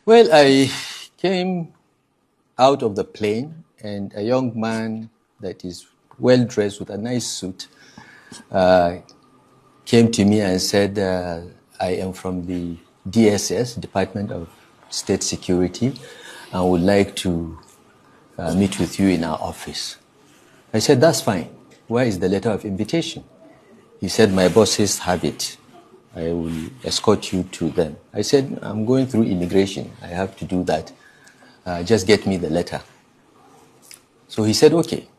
Well, I came out of the plane, and a young man that is well dressed with a nice suit came to me and said, I am from the DSS, Department of State Security, and would like to meet with you in our office. I said, that's fine. Where is the letter of invitation? He said, my bosses have it. I will escort you to them. I said, I'm going through immigration. I have to do that. Just get me the letter. So he said, okay.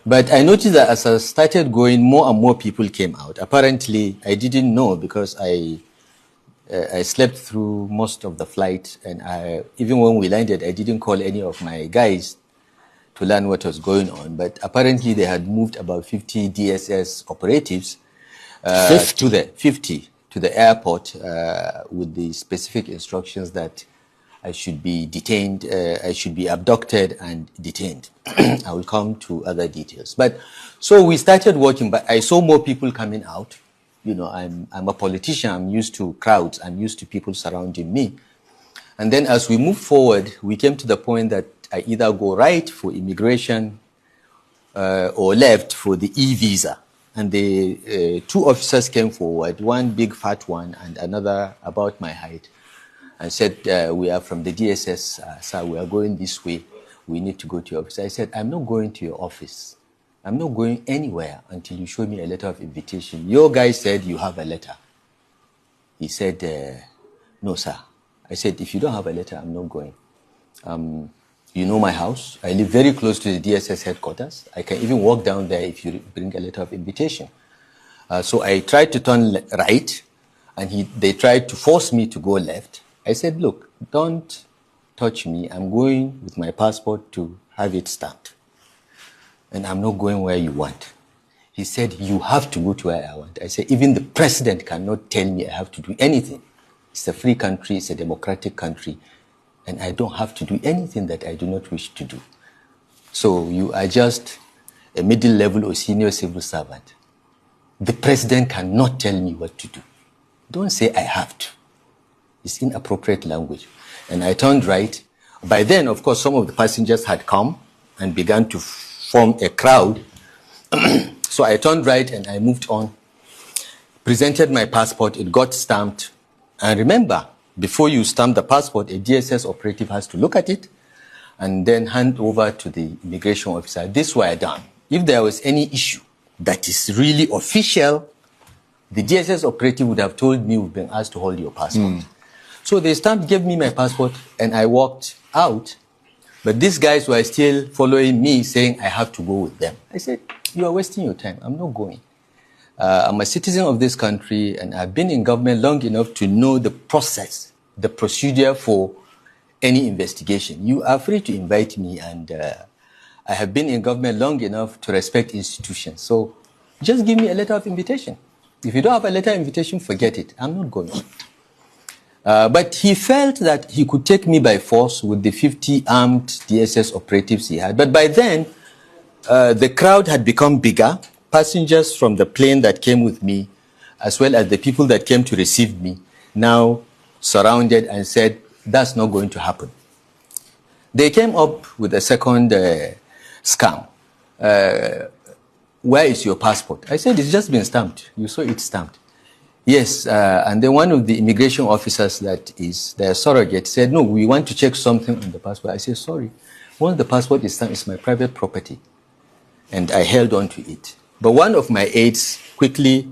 But I noticed that as I started going, more and more people came out. Apparently, I didn't know because I slept through most of the flight, and even when we landed, I didn't call any of my guys to learn what was going on. But apparently, they had moved about 50 DSS operatives 50 to the airport with the specific instructions that I should be detained, I should be abducted and detained. I will come to other details. But so we started working, but I saw more people coming out. You know, I'm a politician. I'm used to crowds. I'm used to people surrounding me. And then as we moved forward, we came to the point that I either go right for immigration or left for the e-visa. And the two officers came forward, one big fat one and another about my height, and said, we are from the DSS, sir, we are going this way. We need to go to your office. I said, I'm not going to your office. I'm not going anywhere until you show me a letter of invitation. Your guy said you have a letter. He said, no, sir. I said, if you don't have a letter, I'm not going. You know my house. I live very close to the DSS headquarters. I can even walk down there if you bring a letter of invitation. So I tried to turn right, and they tried to force me to go left. I said, look, don't touch me. I'm going with my passport to have it stamped. And I'm not going where you want. He said, you have to go to where I want. I said, even the president cannot tell me I have to do anything. It's a free country. It's a democratic country. And I don't have to do anything that I do not wish to do. So you are just a middle level or senior civil servant. The president cannot tell me what to do. Don't say I have to. It's inappropriate language. And I turned right. By then, of course, some of the passengers had come and began to form a crowd. So I turned right and I moved on, presented my passport, it got stamped. And remember, before you stamp the passport, a DSS operative has to look at it and then hand over to the immigration officer. This were done. If there was any issue that is really official, the DSS operative would have told me we've been asked to hold your passport. So they stamped, gave me my passport, and I walked out. But these guys were still following me, saying I have to go with them. I said, you are wasting your time. I'm not going. I'm a citizen of this country, and I've been in government long enough to know the process, the procedure for any investigation. You are free to invite me, and I have been in government long enough to respect institutions. So just give me a letter of invitation. If you don't have a letter of invitation, forget it. I'm not going. But he felt that he could take me by force with the 50 armed DSS operatives he had. But by then, the crowd had become bigger. Passengers from the plane that came with me, as well as the people that came to receive me, now surrounded and said, that's not going to happen. They came up with a second scam. Where is your passport? I said, it's just been stamped. You saw it stamped. Yes, and then one of the immigration officers that is their surrogate said, no, we want to check something on the passport. I said, sorry, once the passport is stamped, it's my private property. And I held on to it. But one of my aides quickly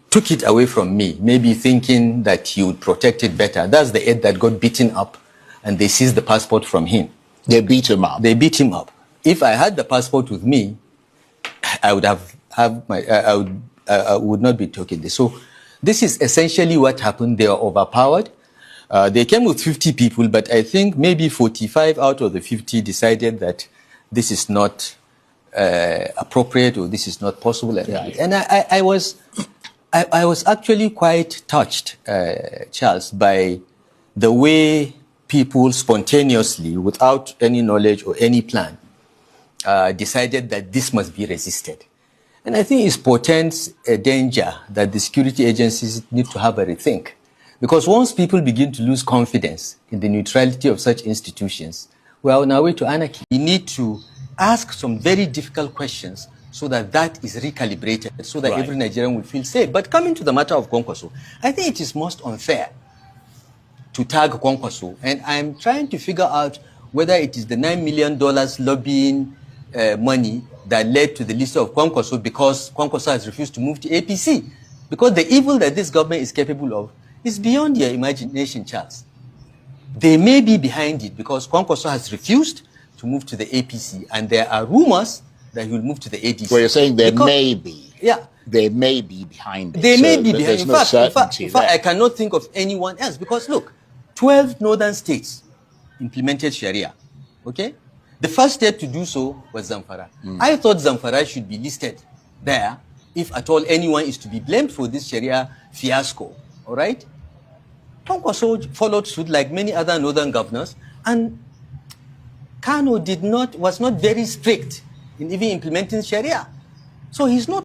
took it away from me, maybe thinking that he would protect it better. That's the aide that got beaten up, and they seized the passport from him. They beat him up? They beat him up. If I had the passport with me, I would I would not be talking this. So this is essentially what happened. They were overpowered. They came with 50 people, but I think maybe 45 out of the 50 decided that this is not appropriate or this is not possible. Yeah. And I was actually quite touched, Charles, by the way people spontaneously, without any knowledge or any plan, decided that this must be resisted. And I think it portends a danger that the security agencies need to have a rethink. Because once people begin to lose confidence in the neutrality of such institutions, we are on our way to anarchy. We need to ask some very difficult questions so that that is recalibrated, so that every Nigerian will feel safe. But coming to the matter of Kwankwaso, I think it is most unfair to tag Kwankwaso, and I'm trying to figure out whether it is the $9 million lobbying money that led to the list of Kwankwaso because Kwankwaso has refused to move to APC. Because the evil that this government is capable of is beyond your imagination, Charles. They may be behind it because Kwankwaso has refused to move to the APC, and there are rumors that he will move to the ADC. Well, you're saying there may be. Yeah. They may be behind it. They may be behind it. In fact, I cannot think of anyone else because, look, 12 northern states implemented Sharia, okay? The first state to do so was Zamfara. I thought Zamfara should be listed there if at all anyone is to be blamed for this Sharia fiasco, all right? Kwankwaso followed suit like many other northern governors, and Kano was not very strict in even implementing Sharia. So he's not